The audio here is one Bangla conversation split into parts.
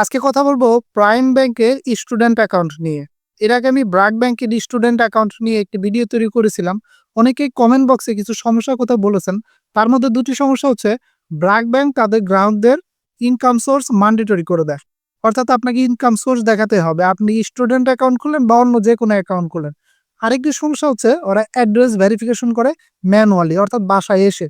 আজকে কথা বলবো প্রাইম ব্যাংকের স্টুডেন্ট অ্যাকাউন্ট নিয়ে। এর আগে আমি ব্র্যাক ব্যাংকের স্টুডেন্ট অ্যাকাউন্ট নিয়ে একটি ভিডিও তৈরি করেছিলাম। অনেকেই কমেন্ট বক্সে কিছু সমস্যার কথা বলেছেন। তার মধ্যে দুটি সমস্যা হচ্ছে, ব্র্যাক ব্যাংক তাদের গ্রাহকদের ইনকাম সোর্স ম্যান্ডেটরি করে দেয়। অর্থাৎ আপনাকে ইনকাম সোর্স দেখাতে হবে, আপনি স্টুডেন্ট অ্যাকাউন্ট খুলেন বা অন্য যে কোনো অ্যাকাউন্ট খুলেন। আরেকটি সমস্যা হচ্ছে, ওরা অ্যাড্রেস ভেরিফিকেশন করে ম্যানুয়ালি, অর্থাৎ বাসায় এসে।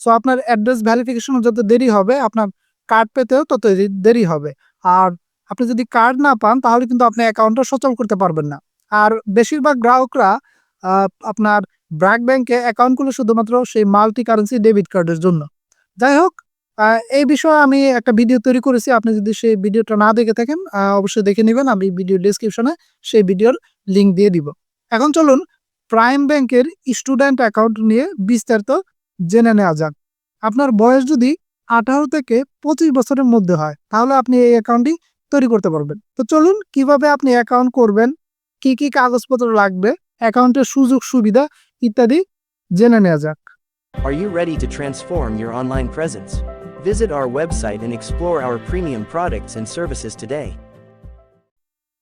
সো আপনার অ্যাড্রেস ভেরিফিকেশন যত দেরি হবে, আপনার কার্ড পেতেও তত দেরি হবে। আর আপনি যদি কার্ড না পান তাহলে কিন্তু আপনি অ্যাকাউন্টটা সচল করতে পারবেন না। আর বেশিরভাগ গ্রাহকরা আপনার ব্র্যাক ব্যাংকে অ্যাকাউন্ট খুলে শুধুমাত্র সেই মাল্টি কারেন্সি ডেবিট কার্ডের জন্য। যাই হোক, এই বিষয়ে আমি একটা ভিডিও তৈরি করেছি। আপনি যদি সেই ভিডিওটা না দেখে থাকেন অবশ্যই দেখে নেবেন। আমি ভিডিও ডেসক্রিপশনে সেই ভিডিওর লিঙ্ক দিয়ে দিব। এখন চলুন প্রাইম ব্যাংকের স্টুডেন্ট অ্যাকাউন্ট নিয়ে বিস্তারিত জেনে নেওয়া যাক। আপনার বয়স যদি 18 থেকে 25 বছরের মধ্যে হয় তাহলে আপনি এই অ্যাকাউন্টটি তৈরি করতে পারবেন। তো চলুন কিভাবে আপনি অ্যাকাউন্ট করবেন, কি কি কাগজপত্র লাগবে, অ্যাকাউন্টের সুযোগ সুবিধা ইত্যাদি জেনে নেওয়া যাক। Are you ready to transform your online presence? Visit our website and explore our premium products and services today.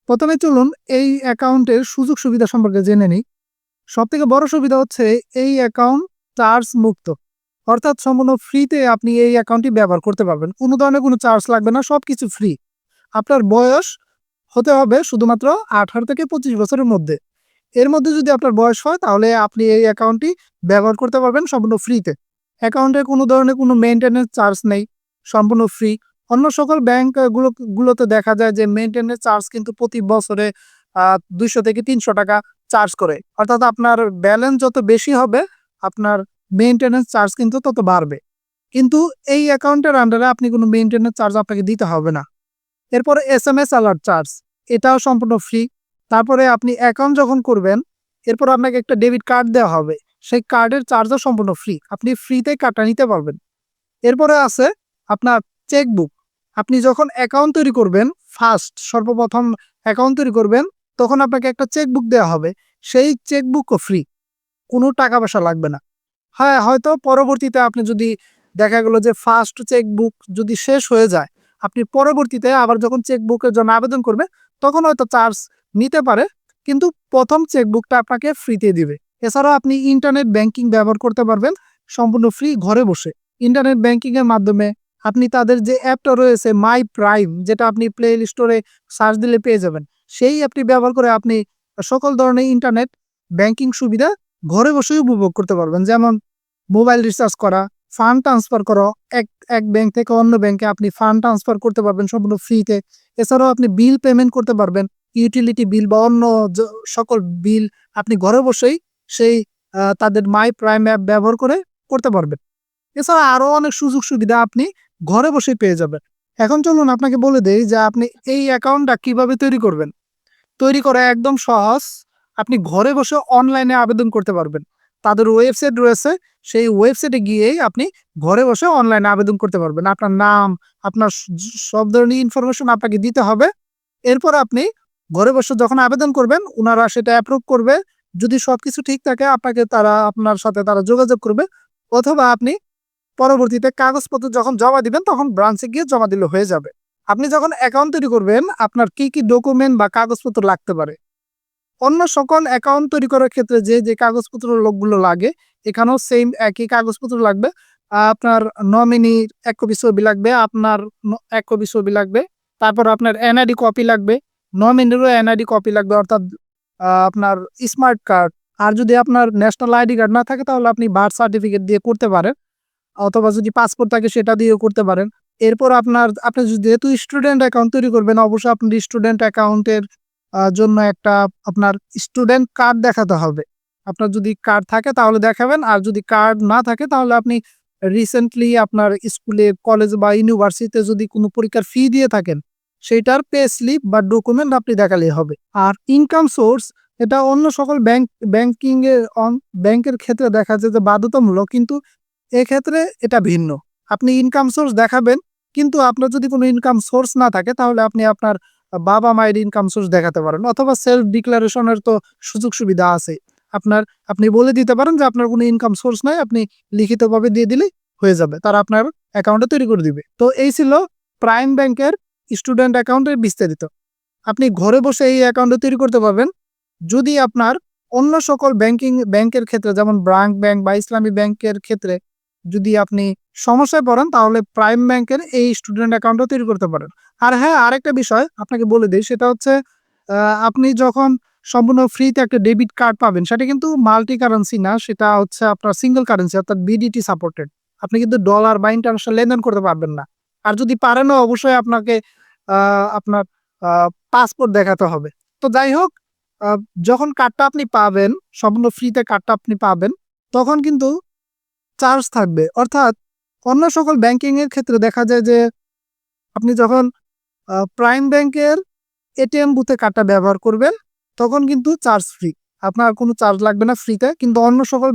প্রথমে চলুন এই অ্যাকাউন্টের সুযোগ সুবিধা সম্পর্কে জেনে নিই। সবথেকে বড় সুবিধা হচ্ছে এই অ্যাকাউন্ট চার্জ মুক্ত, অর্থাৎ সম্পূর্ণ ফ্রিতে আপনি এই অ্যাকাউন্টটি ব্যবহার করতে পারবেন। কোনো ধরনের কোনো চার্জ লাগবে না, সবকিছু ফ্রি। আপনার বয়স হতে হবে শুধুমাত্র 18 থেকে 25 বছরের মধ্যে। এর মধ্যে যদি আপনার বয়স হয় তাহলে আপনি এই অ্যাকাউন্টটি ব্যবহার করতে পারবেন সম্পূর্ণ ফ্রিতে। অ্যাকাউন্টে কোনো ধরনের কোনো মেইনটেন্যান্স চার্জ নেই, সম্পূর্ণ ফ্রি। অন্য সকল গুলোতে দেখা যায় যে মেইনটেন্যান্স চার্জ কিন্তু প্রতি বছরে 200 থেকে 300 টাকা চার্জ করে। অর্থাৎ আপনার ব্যালেন্স যত বেশি হবে আপনার মেইনটেন্যান্স চার্জ কিন্তু তত বাড়বে। কিন্তু এই অ্যাকাউন্টের আন্ডারে আপনি কোনো মেইনটেন্যান্স চার্জ আপনাকে দিতে হবে না। এরপরে SMS অ্যালার্ট চার্জ, এটাও সম্পূর্ণ ফ্রি। তারপরে আপনি অ্যাকাউন্ট যখন করবেন এরপর আপনাকে একটা ডেবিট কার্ড দেওয়া হবে, সেই কার্ডের চার্জও সম্পূর্ণ ফ্রি, আপনি ফ্রিতে কার্ডটা নিতে পারবেন। এরপরে আছে আপনার চেকবুক। আপনি যখন অ্যাকাউন্ট তৈরি করবেন, সর্বপ্রথম অ্যাকাউন্ট তৈরি করবেন, তখন আপনাকে একটা চেকবুক দেওয়া হবে, সেই চেকবুকও ফ্রি, কোনো টাকা পয়সা লাগবে না। হ্যাঁ, হয়তো পরবর্তীতে আপনি যদি দেখা গেল যে ফার্স্ট চেকবুক যদি শেষ হয়ে যায়, আপনি পরবর্তীতে আবার যখন চেকবুকের জন্য আবেদন করবেন তখন হয়তো চার্জ নিতে পারে, কিন্তু প্রথম চেকবুকটা আপনাকে ফ্রিতে দিবে। এছাড়াও আপনি ইন্টারনেট ব্যাংকিং ব্যবহার করতে পারবেন সম্পূর্ণ ফ্রি, ঘরে বসে। ইন্টারনেট ব্যাংকিং এর মাধ্যমে আপনি তাদের যে অ্যাপটা রয়েছে মাই প্রাইম, যেটা আপনি প্লে স্টোরে সার্চ দিলে পেয়ে যাবেন, সেই অ্যাপটি ব্যবহার করে আপনি সকল ধরনের ইন্টারনেট ব্যাংকিং সুবিধা ঘরে বসেই উপভোগ করতে পারবেন। যেমন মোবাইল রিচার্জ করা, ফান্ড ট্রান্সফার করা, এক এক ব্যাংক থেকে অন্য ব্যাংকে আপনি ফান্ড ট্রান্সফার করতে পারবেন সম্পূর্ণ ফ্রিতে। এছাড়াও আপনি বিল পেমেন্ট করতে পারবেন, ইউটিলিটি বিল বা অন্য সকল বিল আপনি ঘরে বসেই সেই তাদের মাই প্রাইম অ্যাপ ব্যবহার করে করতে পারবেন। এছাড়া আরো অনেক সুযোগ সুবিধা আপনি ঘরে বসেই পেয়ে যাবেন। এখন চলুন আপনাকে বলে দেই যে আপনি এই অ্যাকাউন্টটা কিভাবে তৈরি করবেন। তৈরি করা একদম সহজ। আপনি ঘরে বসে অনলাইনে আবেদন করতে পারবেন। তাদের ওয়েবসাইট রয়েছে, সেই ওয়েবসাইটে গিয়েই আপনি ঘরে বসে অনলাইনে আবেদন করতে পারবেন। আপনার নাম, আপনার সব ধরনের ইনফরমেশন আপনাকে দিতে হবে। এরপর আপনি ঘরে বসে যখন আবেদন করবেন উনারা সেটা অ্যাপ্রুভ করবে। যদি সবকিছু ঠিক থাকে আপনার সাথে তারা যোগাযোগ করবে, অথবা আপনি পরবর্তীতে কাগজপত্র যখন জমা দিবেন তখন ব্রাঞ্চে গিয়ে জমা দিলে হয়ে যাবে। আপনি যখন অ্যাকাউন্ট তৈরি করবেন আপনার কি কি ডকুমেন্ট বা কাগজপত্র লাগতে পারে, অন্য সকল অ্যাকাউন্ট তৈরি করার ক্ষেত্রে যে কাগজপত্র লোকগুলো লাগে এখানেও সেম একই কাগজপত্র লাগবে। আপনার নমিনির 1 কপি ছবি লাগবে, আপনার 1 কপি ছবি লাগবে। তারপর আপনার এনআইডি কপি লাগবে, নমিনিরও এনআইডি কপি লাগবে, অর্থাৎ আপনার স্মার্ট কার্ড। আর যদি আপনার ন্যাশনাল আইডি কার্ড না থাকে তাহলে আপনি বার্থ সার্টিফিকেট দিয়ে করতে পারেন, অথবা যদি পাসপোর্ট থাকে সেটা দিয়েও করতে পারেন। এরপর আপনি যেহেতু স্টুডেন্ট অ্যাকাউন্ট তৈরি করবেন অবশ্যই আপনার স্টুডেন্ট অ্যাকাউন্টের জন্য একটা আপনার স্টুডেন্ট কার্ড দেখাতে হবে। আপনার যদি কার্ড থাকে তাহলে দেখাবেন, আর যদি কার্ড না থাকে তাহলে আপনি রিসেন্টলি আপনার স্কুলে, কলেজ বা ইউনিভার্সিটিতে যদি কোনো পরীক্ষার ফি দিয়ে থাকেন সেইটার পে স্লিপ বা ডকুমেন্ট আপনি দেখালেই হবে। আর ইনকাম সোর্স, এটা অন্য সকল ব্যাংকের ক্ষেত্রে দেখা যায় যে বাধ্যতামূলক, কিন্তু এক্ষেত্রে এটা ভিন্ন। আপনি ইনকাম সোর্স দেখাবেন, কিন্তু আপনার যদি কোনো ইনকাম সোর্স না থাকে তাহলে আপনি আপনার বাবা মায়ের ইনকাম সোর্স দেখাতে পারেন, অথবা সেলফ ডিক্লারেশনের তো সুযোগ সুবিধা আছে। আপনি বলে দিতে পারেন যে আপনার কোনো ইনকাম সোর্স নাই, আপনি লিখিতভাবে দিয়ে দিলেই হয়ে যাবে, তারা আপনার অ্যাকাউন্টে তৈরি করে দিবে। তো এই ছিল প্রাইম ব্যাংকের স্টুডেন্ট অ্যাকাউন্টের বিস্তারিত। আপনি ঘরে বসে এই অ্যাকাউন্টটা তৈরি করতে পারবেন। যদি আপনার অন্য সকল ব্যাংকের ক্ষেত্রে যেমন ব্র্যাক ব্যাংক বা ইসলামী ব্যাংকের ক্ষেত্রে যদি আপনি সমস্যায় পড়েন তাহলে প্রাইম ব্যাংকের এই স্টুডেন্ট অ্যাকাউন্টটা তৈরি করতে পারেন। আর হ্যাঁ, আরেকটা বিষয় আপনাকে বলে দেই, সেটা হচ্ছে আপনি যখন সম্পূর্ণ ফ্রিতে একটা ডেবিট কার্ড পাবেন সেটা কিন্তু মাল্টি কারেন্সি না, সেটা হচ্ছে আপনার সিঙ্গেল কারেন্সি অর্থাৎ বিডিটি সাপোর্টেড। আপনি কিন্তু ডলার বা ইন্টারন্যাশনাল লেনদেন করতে পারবেন না। আর যদি পারেনও অবশ্যই আপনাকে আপনার পাসপোর্ট দেখাতে হবে। তো যাই হোক, আ যখন কার্ডটা আপনি পাবেন, সম্পূর্ণ ফ্রিতে কার্ডটা আপনি পাবেন, তখন কিন্তু চার্জ থাকবে। অর্থাৎ অন্য সকল ব্যাংকিং এর ক্ষেত্রে দেখা যায় যে আপনি যখন প্রাইম ব্যাংকের এটিএম বুথে কার্ডটা ব্যবহার করবেন, তখন কিন্তু চার্জ ফ্রি। আপনার কোনো চার্জ লাগবে না ফ্রিতে। কিন্তু অন্য সকল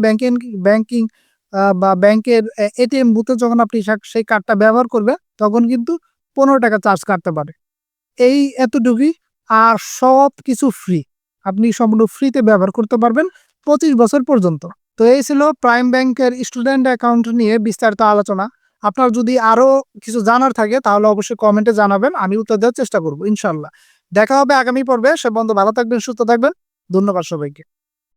ব্যাংকিং বা ব্যাংকের এটিএম বুথে যখন আপনি সেই কার্ডটা ব্যবহার করবেন, তখন কিন্তু ৳15 চার্জ কাটতে পারে। এই এতটুকুই। আর সবকিছু ফ্রি। আপনি সম্পূর্ণ ফ্রিতে ব্যবহার করতে পারবেন 25 বছর পর্যন্ত। তো এই ছিল প্রাইম ব্যাংকের স্টুডেন্ট অ্যাকাউন্ট নিয়ে বিস্তারিত আলোচনা। আপনার যদি আরো কিছু জানার থাকে তাহলে অবশ্যই কমেন্টে জানাবেন। আমি উত্তর দেওয়ার চেষ্টা করব ইনশাআল্লাহ। দেখা হবে আগামী পর্বে। সে পর্যন্ত ভালো থাকবেন, সুস্থ থাকবেন। ধন্যবাদ সবাইকে।